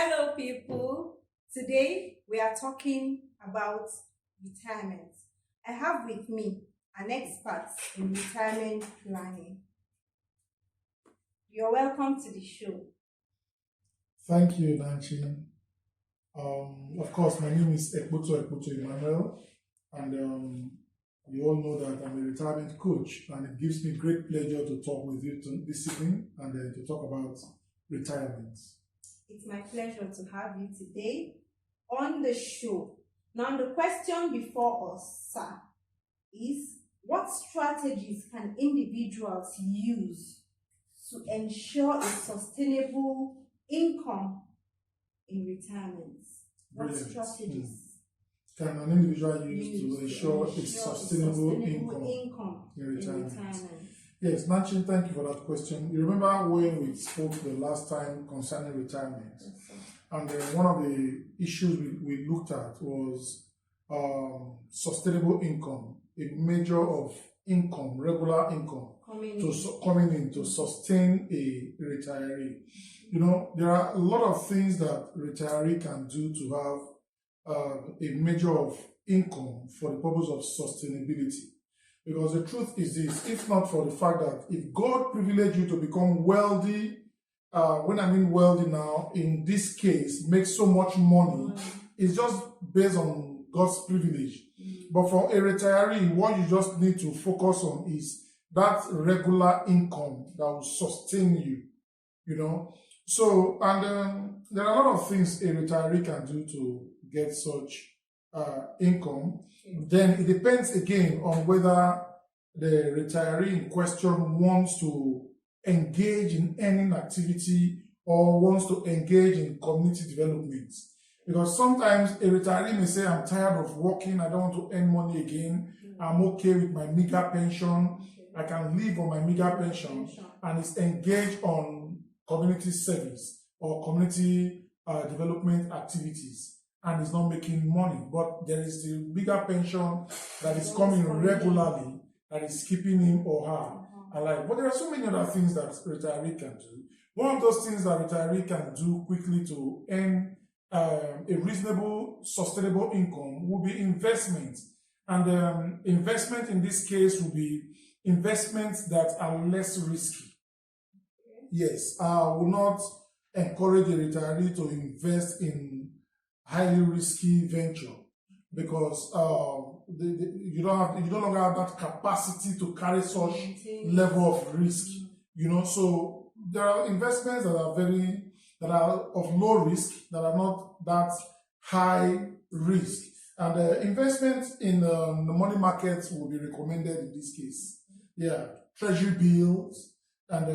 Hello, people. Today we are talking about retirement. I have with me an expert in retirement planning. You're welcome to the show. Thank you, Nancy. Of course, my name is EKPOTO EMMANUEL, and you all know that I'm a retirement coach, and it gives me great pleasure to talk with you this evening and to talk about retirement. It's my pleasure to have you today on the show. Now, the question before us, sir, is what strategies can individuals use to ensure a sustainable income in retirement? What Brilliant. strategies Can an individual use to ensure a sustainable income in retirement? Yes, Nancy, thank you for that question. You remember when we spoke the last time concerning retirement? Yes, and one of the issues we looked at was sustainable income, a measure of income, regular income, coming in to sustain a retiree. You know, there are a lot of things that retiree can do to have a measure of income for the purpose of sustainability. Because the truth is this, if not for the fact that if God privileged you to become wealthy, when I mean wealthy now, in this case, make so much money, it's just based on God's privilege. But for a retiree, what you just need to focus on is that regular income that will sustain you, you know. So, and there are a lot of things a retiree can do to get such income. Then it depends again on whether the retiree in question wants to engage in earning activity or wants to engage in community development. Because sometimes a retiree may say, I'm tired of working, I don't want to earn money again, I'm okay with my meager pension, I can live on my meager pension, and is engaged on community service or community development activities, and is not making money. But there is the bigger pension that is coming regularly, that is keeping him or her alive. But there are so many other things that retiree can do. One of those things that retiree can do quickly to earn a reasonable, sustainable income will be investment. And investment in this case will be investments that are less risky. Yes, I will not encourage a retiree to invest in highly risky venture because you no longer have that capacity to carry such level of risk. You know, so there are investments that are of low risk, that are not that high risk, and investments in the money markets will be recommended in this case. Yeah, treasury bills and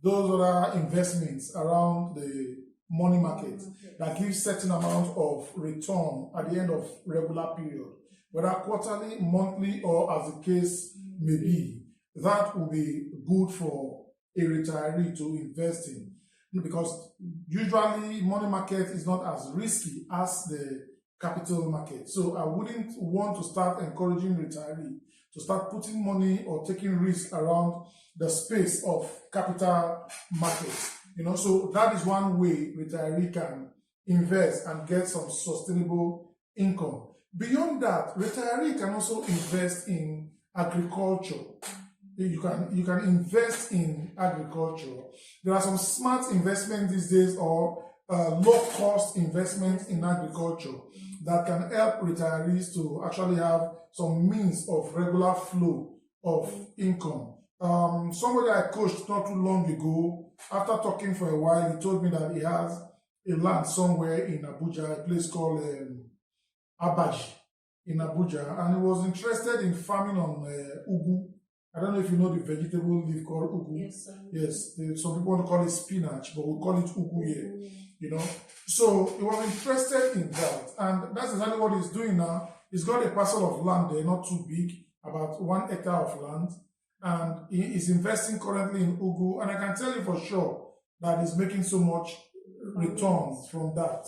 those other investments around the money market that gives certain amount of return at the end of regular period, whether quarterly, monthly, or as the case may be. That will be good for a retiree to invest in, because usually money market is not as risky as the capital market. So I wouldn't want to start encouraging retiree to start putting money or taking risk around the space of capital markets. You know, so that is one way retiree can invest and get some sustainable income. Beyond that, retiree can also invest in agriculture. You can invest in agriculture. There are some smart investments these days, or low-cost investments in agriculture that can help retirees to actually have some means of regular flow of income. Somebody I coached not too long ago, after talking for a while, he told me that he has a land somewhere in Abuja, a place called Abaji in Abuja, and he was interested in farming on ugu. I don't know if you know the vegetable leaf called ugu. Yes, sir. Yes, some people want to call it spinach, but we call it ugu here. You know, so he was interested in that, and that's exactly what he's doing now. He's got a parcel of land there, not too big, about 1 hectare of land, and he is investing currently in ugu, and I can tell you for sure that he's making so much returns from that.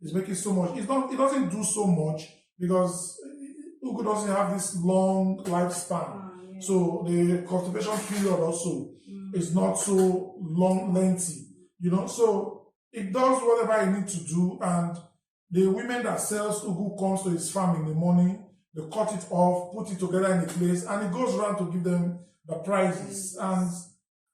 He's making so much. It doesn't do so much because ugu doesn't have this long lifespan. So the cultivation period also is not so lengthy, you know. So It does whatever it needs to do, and the women that sells ugu comes to his farm in the morning, they cut it off, put it together in a place, and it goes around to give them the prices. And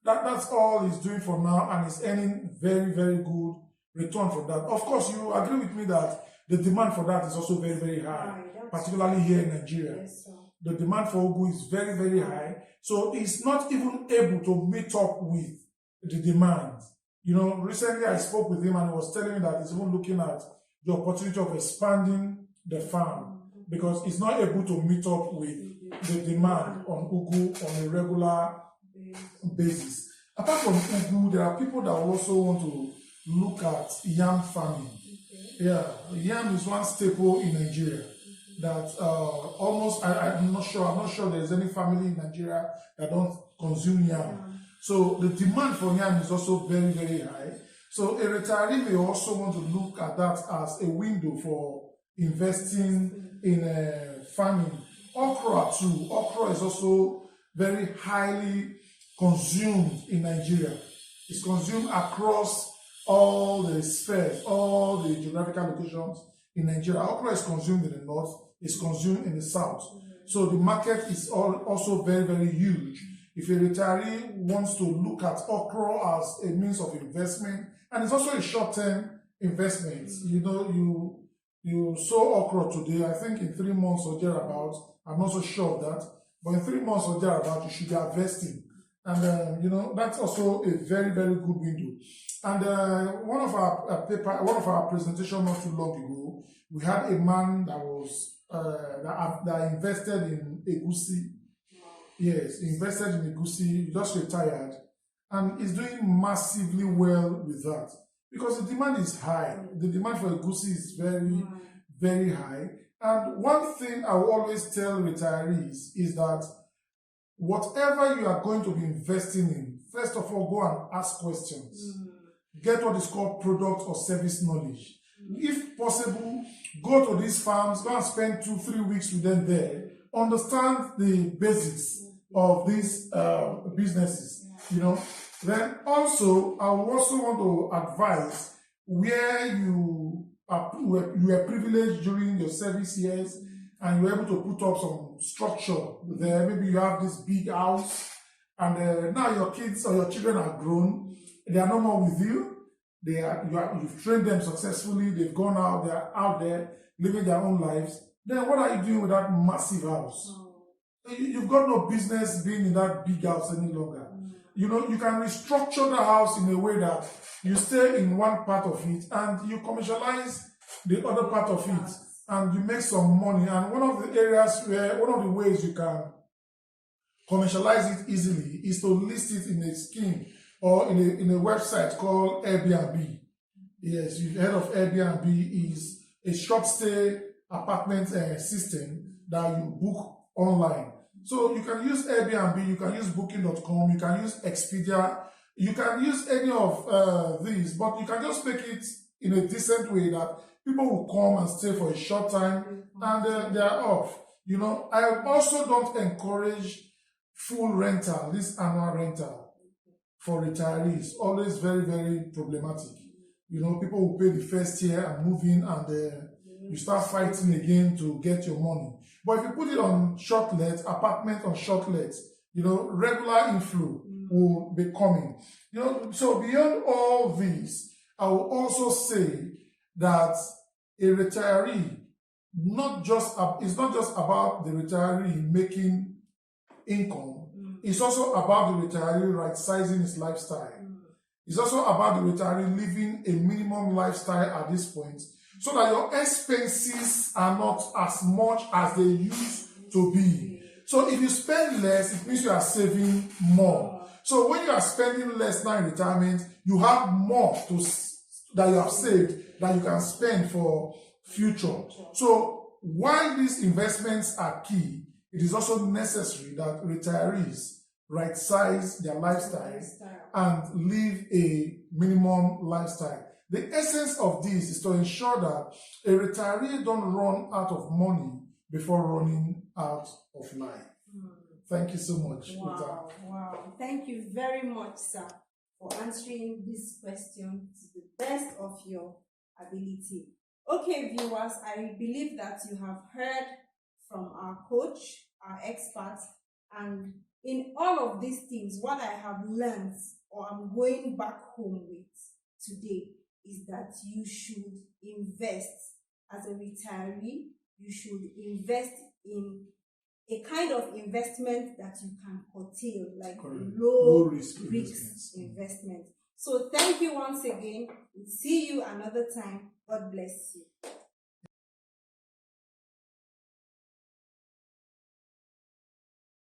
that's all he's doing for now, and he's earning very, very good return from that. Of course, you agree with me that the demand for that is also very, very high, particularly here in Nigeria. Yes, sir. The demand for ugu is very, very high. So he's not even able to meet up with the demand. You know, recently I spoke with him and he was telling me that he's even looking at the opportunity of expanding the farm because he's not able to meet up with the demand on ugu on a regular basis. Apart from ugu, there are people that also want to look at yam farming. Yeah, yam is one staple in Nigeria that almost, I'm not sure there's any family in Nigeria that don't consume yam. So the demand for yam is also very, very high. So a retiree may also want to look at that as a window for investing in farming. Okra too. Okra is also very highly consumed in Nigeria. It's consumed across all the spheres, all the geographical locations in Nigeria. Okra is consumed in the north, it's consumed in the south. So the market is also very, very huge. If a retiree wants to look at okra as a means of investment, and it's also a short-term investment. You know, you sow okra today, I think in 3 months or thereabouts, I'm not so sure of that, but in 3 months or thereabouts, you should be investing. And, you know, that's also a very, very good window. And one of our presentation not too long ago, we had a man that was, that invested in egusi. Yes, invested in egusi, just retired, and is doing massively well with that because the demand is high. The demand for egusi is very, very high. And one thing I will always tell retirees is that whatever you are going to be investing in, first of all, go and ask questions. Get what is called product or service knowledge. If possible, go to these farms, go and spend 2-3 weeks with them there. Understand the basics of these businesses, you know. Then also, I would also want to advise where you were privileged during your service years and you were able to put up some structure there. Maybe you have this big house and now your kids or your children are grown. They are no more with you. You've trained them successfully. They've gone out. They are out there living their own lives. Then what are you doing with that massive house? You've got no business being in that big house any longer. You know, you can restructure the house in a way that you stay in one part of it and you commercialize the other part of it and you make some money. And one of the ways you can commercialize it easily is to list it in a scheme or in a website called Airbnb. Yes, you've heard of Airbnb. Is a short stay apartment system that you book online. So you can use Airbnb, you can use Booking.com, you can use Expedia, you can use any of these, but you can just make it in a decent way that people will come and stay for a short time and they are off. You know, I also don't encourage full rental, this annual rental for retirees. Always very, very problematic. You know, people will pay the first year and move in and you start fighting again to get your money. But if you put it on short let, apartment on short let, you know, regular inflow will be coming. You know, so beyond all this, I will also say that a retiree, it's not just about the retiree making income. It's also about the retiree right-sizing his lifestyle. It's also about the retiree living a minimum lifestyle at this point, so that your expenses are not as much as they used to be. So if you spend less, it means you are saving more. So when you are spending less now in retirement, you have more that you have saved that you can spend for future. So while these investments are key, it is also necessary that retirees right-size their lifestyle and live a minimum lifestyle. The essence of this is to ensure that a retiree don't run out of money before running out of life. Thank you so much. Wow. Thank you very much, sir. for answering this question to the best of your ability. Okay, viewers, I believe that you have heard from our coach, our experts, and in all of these things, what I have learned or I'm going back home with today is that you should invest as a retiree. You should invest in a kind of investment that you can curtail, like low risk investment. So thank you once again. We'll see you another time. God bless you.